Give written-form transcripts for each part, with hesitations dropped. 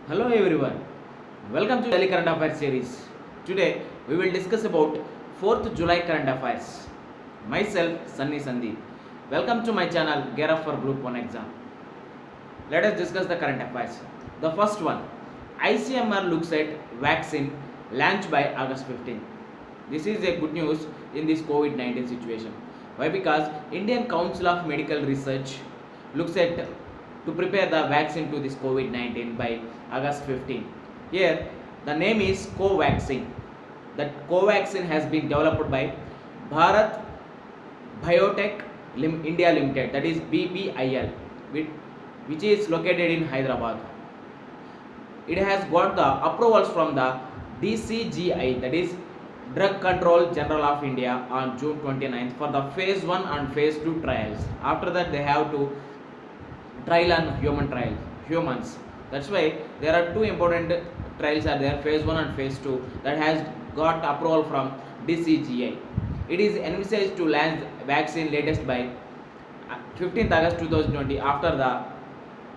Hello everyone, welcome to Daily Current Affairs series. Today we will discuss about 4th July current affairs. Myself Sunny Sandeep. Welcome to my channel Gear Up for Group 1 exam. Let us discuss the current affairs. The first one, ICMR looks at vaccine launched by August 15. This is a good news in this COVID-19 situation. Why? Because Indian Council of Medical Research looks at to prepare the vaccine to this COVID-19 by August 15. Here, the name is Covaxin. That Covaxin has been developed by Bharat Biotech India Limited, that is BBIL, which is located in Hyderabad. It has got the approvals from the DCGI, that is Drug Control General of India, on June 29th for the phase 1 and phase 2 trials. After that, they have to trial and humans. That's why there are two important trials are there, phase 1 and phase 2, that has got approval from DCGI. It is envisaged to launch vaccine latest by 15th August 2020 after the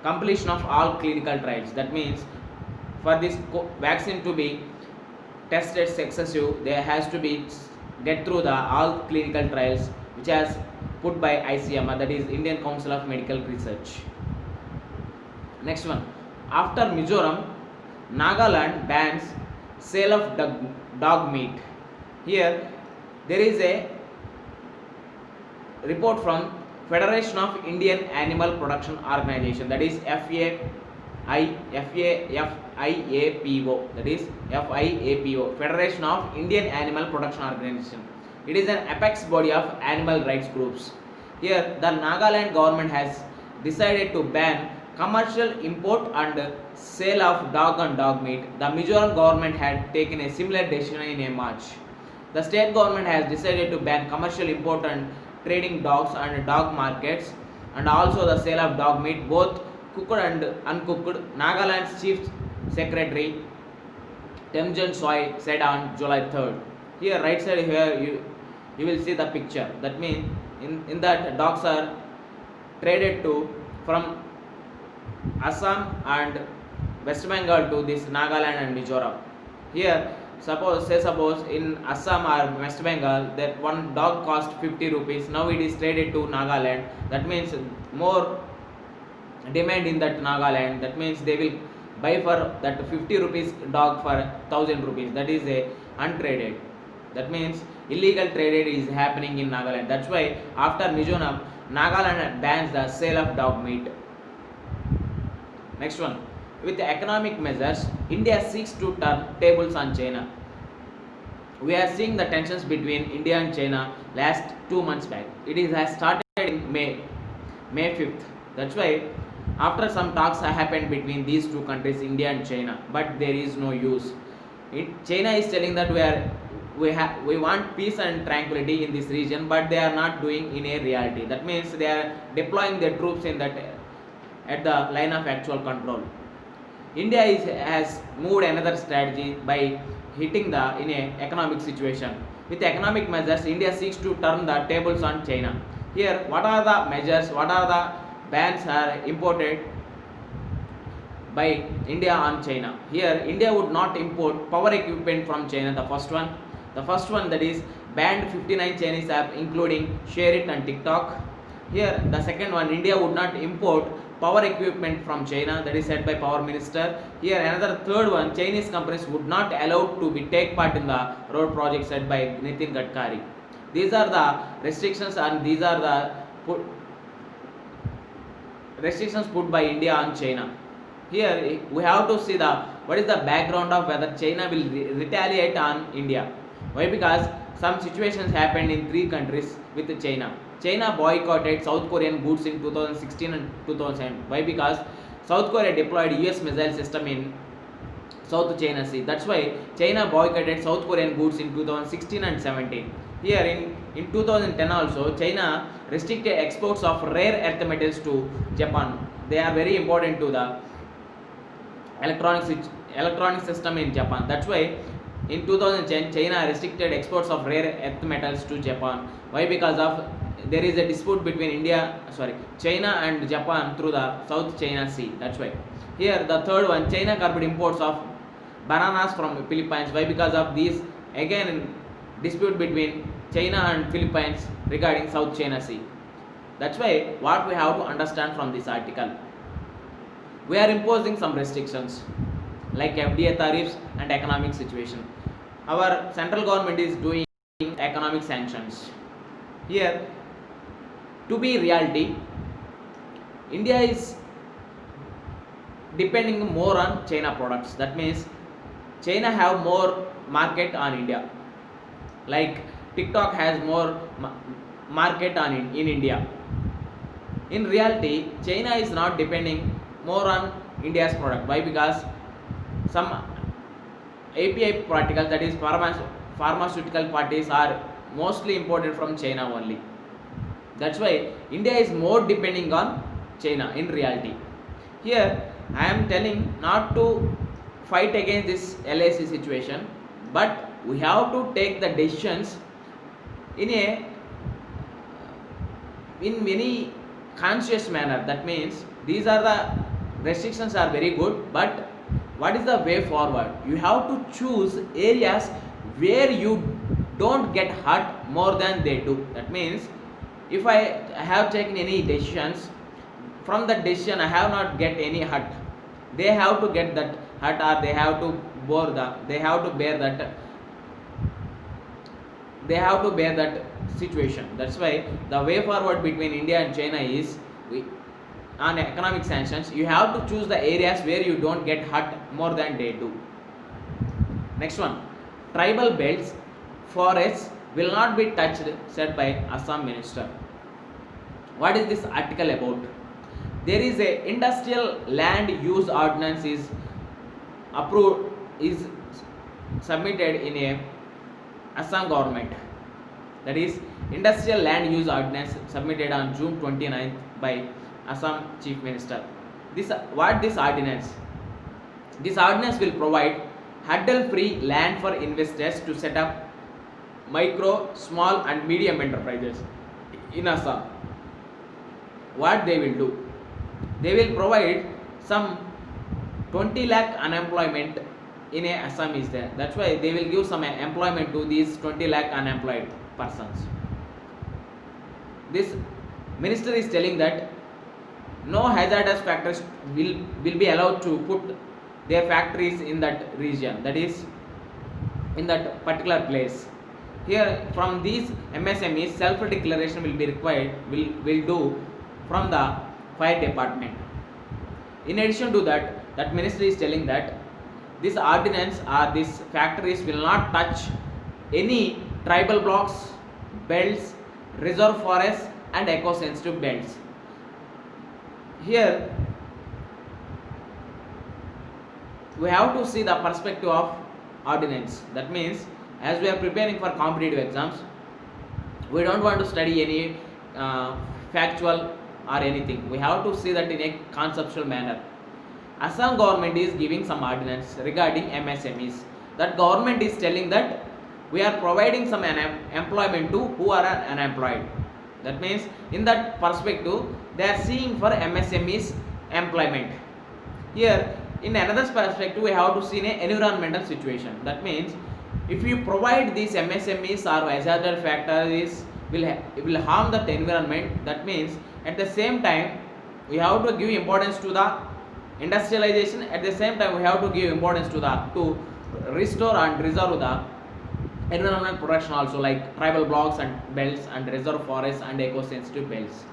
completion of all clinical trials. That means for this vaccine to be tested successive, there has to be get through the all clinical trials which has put by ICMR, that is Indian Council of Medical Research. Next one, after Mizoram, Nagaland bans sale of dog meat. Here there is a report from Federation of Indian Animal Production Organization, that is FIAPO, that is FIAPO, Federation of Indian Animal Production Organization. It is an apex body of animal rights groups. Here the Nagaland government has decided to ban commercial import and sale of dog and dog meat. The Mizoram government had taken a similar decision in March. The state government has decided to ban commercial import and trading dogs and dog markets, and also the sale of dog meat, both cooked and uncooked. Nagaland's chief secretary Temjan Soy said on July 3rd. Here right side here you will see the picture. That means in that dogs are traded to from Assam and West Bengal to this Nagaland and Mizoram. Here suppose in Assam or West Bengal that one dog cost 50 rupees, now it is traded to Nagaland. That means more demand in that Nagaland. That means they will buy for that 50 rupees dog for 1000 rupees. That is a untraded. That means illegal trade is happening in Nagaland. That's why after Mizoram, Nagaland bans the sale of dog meat. Next one, with economic measures, India seeks to turn tables on China. We are seeing the tensions between India and China last 2 months back. Has started in May 5th. That's why after some talks have happened between these two countries, India and China, but there is no use. China is telling that we want peace and tranquility in this region, but they are not doing in a reality. That means they are deploying their troops in that at the line of actual control. India has moved another strategy by hitting the in a economic situation. With economic measures, India seeks to turn the tables on China. Here, what are the measures? What are the bans are imported by India on China? Here, India would not import power equipment from China. The first one that is banned 59 Chinese apps, including ShareIt and TikTok. Here, the second one, India would not import power equipment from China, that is said by Power Minister. Here another third one, Chinese companies would not allowed to take part in the road project said by Nitin Gadkari. These are the restrictions and these are the restrictions put by India on China. Here we have to see what is the background of whether China will retaliate on India. Why? Because some situations happened in 3 countries with China. China boycotted South Korean goods in 2016 and 2007. Why? Because South Korea deployed US missile system in South China Sea. That's why China boycotted South Korean goods in 2016 and 17. Here in 2010 also, China restricted exports of rare earth metals to Japan. They are very important to the electronic system in Japan. That's why in 2010 China restricted exports of rare earth metals to Japan. Why? Because of there is a dispute between China and Japan through the South China Sea. That's why. Here the third one, China curbed imports of bananas from Philippines. Why? Because of these again dispute between China and Philippines regarding South China Sea. That's why what we have to understand from this article, we are imposing some restrictions like FDA tariffs and economic situation. Our central government is doing economic sanctions. Here, to be reality, India is depending more on China products. That means China have more market on India. Like TikTok has more market on in India. In reality, China is not depending more on India's product. Why? Because some API particles, that is pharmaceutical parties, are mostly imported from China only. That's why India is more depending on China in reality. Here I am telling not to fight against this LAC situation, but we have to take the decisions in many conscious manner. That means these are the restrictions are very good, but what is the way forward? You have to choose areas where you don't get hurt more than they do. That means if I have taken any decisions, from that decision I have not get any hurt, they have to get that hurt, or they have to bear that situation. That's why the way forward between India and China is, on economic sanctions, you have to choose the areas where you don't get hurt more than they do. Next one, tribal belts, forests will not be touched, said by Assam minister. What is this article about? There is a industrial land use ordinance is approved, is submitted in a Assam government. That is industrial land use ordinance submitted on June 29th by Assam chief minister. This ordinance will provide hurdle free land for investors to set up micro, small and medium enterprises in Assam. What they will do, they will provide some 20 lakh unemployment in a Assam is there. That's why they will give some employment to these 20 lakh unemployed persons. This minister is telling that no hazardous factories will be allowed to put their factories in that region, that is in that particular place. Here from these MSMEs, self declaration will be required, will do from the fire department. In addition to that, that ministry is telling that this ordinance or these factories will not touch any tribal blocks, belts, reserve forests and eco-sensitive belts. Here we have to see the perspective of ordinance. That means as we are preparing for competitive exams, we don't want to study any factual or anything. We have to see that in a conceptual manner. Assam government is giving some ordinance regarding MSMEs. That government is telling that we are providing some employment to who are unemployed. That means in that perspective they are seeing for MSMEs employment. Here in another perspective we have to see an environmental situation. That means if you provide these MSMEs or hazardous factories will harm the environment. That means at the same time we have to give importance to the industrialization. At the same time we have to give importance to restore and preserve the environment protection also, like tribal blocks and belts and reserve forests and eco-sensitive belts.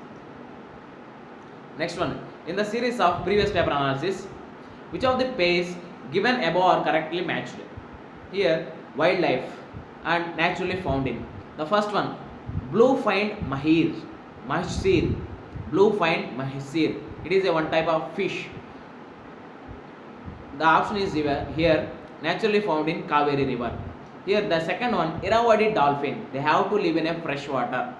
Next one, in the series of previous paper analysis, which of the pairs given above are correctly matched? Here wildlife and naturally found in. The first one, blue-fined mahseer, blue-fined mahseer. It is a one type of fish. The option is here naturally found in Kaveri river. Here the second one, Irrawaddy dolphin. They have to live in a fresh water.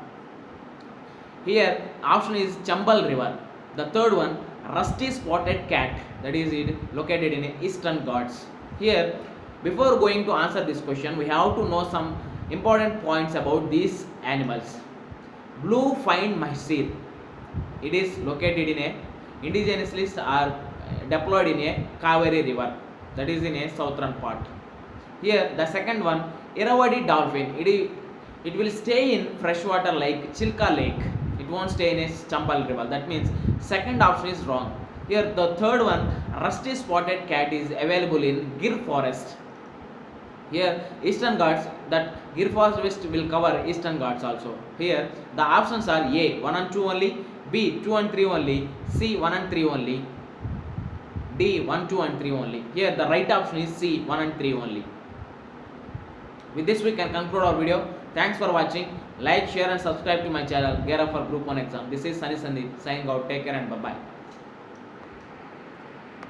Here option is Chambal river. The third one, rusty spotted cat. That is it located in Eastern Ghats. Here, before going to answer this question, we have to know some important points about these animals. Blue-fined mahseer. It is located in a indigenous list or deployed in a Kaveri river, that is in a southern part. Here the second one, Irrawaddy dolphin, it will stay in freshwater like Chilka Lake. It won't stay in a Chambal river. That means second option is wrong. Here the third one, rusty spotted cat is available in Gir forest. Here Eastern Ghats, that Gir forest will cover Eastern Ghats also. Here the options are A 1 and 2 only, B 2 and 3 only, C 1 and 3 only, D 1, 2 and 3 only. Here the right option is C 1 and 3 only. With this we can conclude our video. Thanks for watching. Like, share and subscribe to my channel Gear Up for Group 1 exam. This is Sunny Sandeep signing out. Take care and bye bye.